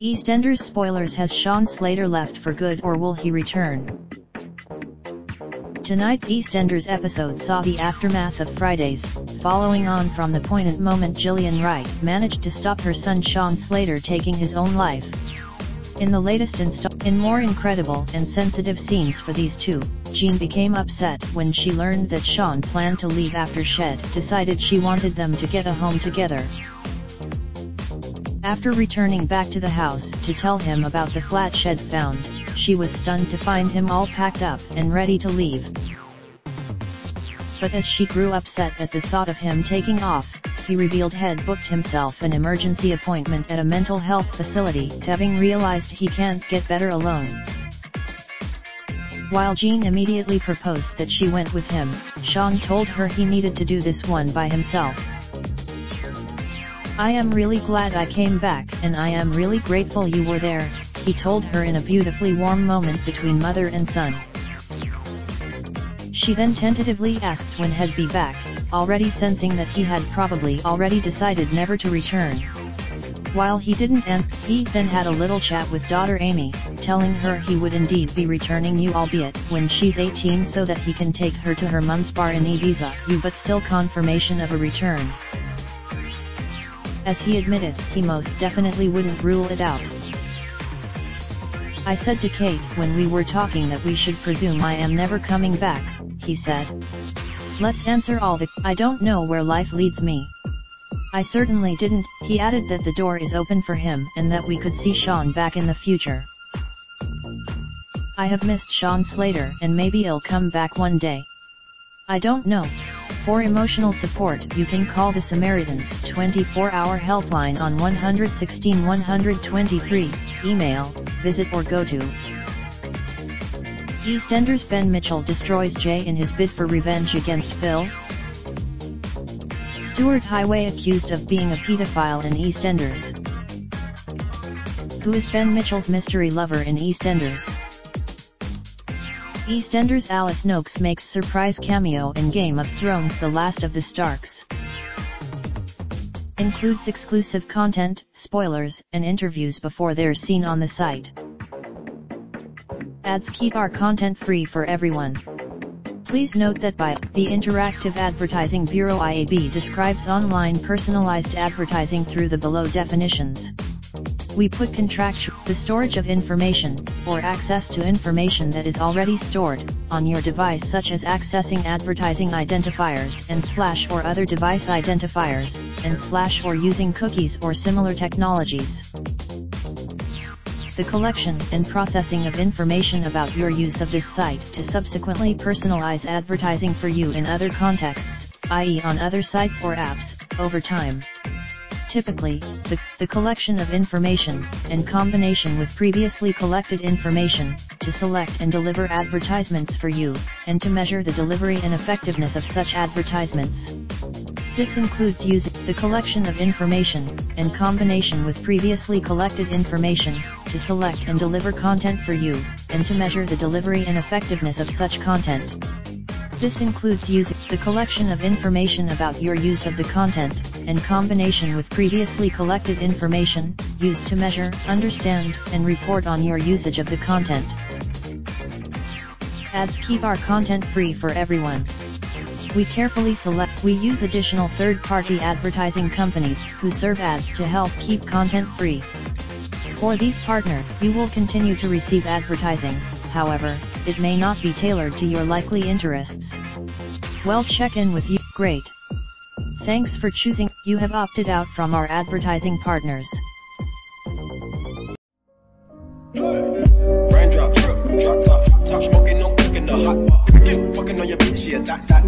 EastEnders spoilers: has Sean Slater left for good, or will he return? Tonight's EastEnders episode saw the aftermath of Fridays, following on from the poignant moment Gillian Wright managed to stop her son Sean Slater taking his own life. In the latest in more incredible and sensitive scenes for these two, Jean became upset when she learned that Sean planned to leave after Shed decided she wanted them to get a home together. After returning back to the house to tell him about the flat Shed found, she was stunned to find him all packed up and ready to leave. But as she grew upset at the thought of him taking off, he revealed he'd booked himself an emergency appointment at a mental health facility, having realized he can't get better alone. While Jean immediately proposed that she went with him, Sean told her he needed to do this one by himself. "I am really glad I came back, and I am really grateful you were there," he told her in a beautifully warm moment between mother and son. She then tentatively asked when he'd be back, already sensing that he had probably already decided never to return. While he didn't, he then had a little chat with daughter Amy, telling her he would indeed be returning, albeit when she's 18, so that he can take her to her mum's bar in Ibiza, but still confirmation of a return. As he admitted, he most definitely wouldn't rule it out. "I said to Kate when we were talking that we should presume I am never coming back," he said. "Let's answer all the I don't know where life leads me. I certainly didn't." He added that the door is open for him and that we could see Sean back in the future. "I have missed Sean Slater, and maybe he'll come back one day. I don't know." For emotional support, you can call the Samaritans 24-hour helpline on 116 123, email, visit or go to. EastEnders: Ben Mitchell destroys Jay in his bid for revenge against Phil. Stuart Highway accused of being a pedophile in EastEnders. Who is Ben Mitchell's mystery lover in EastEnders? EastEnders: Alice Noakes makes surprise cameo in Game of Thrones The Last of the Starks. Includes exclusive content, spoilers, and interviews before they're seen on the site. Ads keep our content free for everyone. Please note that the Interactive Advertising Bureau IAB describes online personalized advertising through the below definitions. We put the storage of information, or access to information that is already stored, on your device, such as accessing advertising identifiers / or other device identifiers, / or using cookies or similar technologies. The collection and processing of information about your use of this site to subsequently personalize advertising for you in other contexts, i.e. on other sites or apps, over time. Typically, the collection of information, in combination with previously collected information, to select and deliver advertisements for you, and to measure the delivery and effectiveness of such advertisements. This includes using the collection of information, in combination with previously collected information, to select and deliver content for you, and to measure the delivery and effectiveness of such content. This includes using the collection of information about your use of the content, in combination with previously collected information, used to measure, understand, and report on your usage of the content. Ads keep our content free for everyone. We carefully we use additional third-party advertising companies who serve ads to help keep content free. For these partners, you will continue to receive advertising, however, it may not be tailored to your likely interests. Well, check in with you. Great. Thanks for choosing. You have opted out from our advertising partners. Raindrop, drop top smoking, no cooking the hot pot. Fucking on your bitch, yeah, that.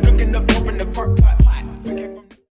Looking up, open the park pot.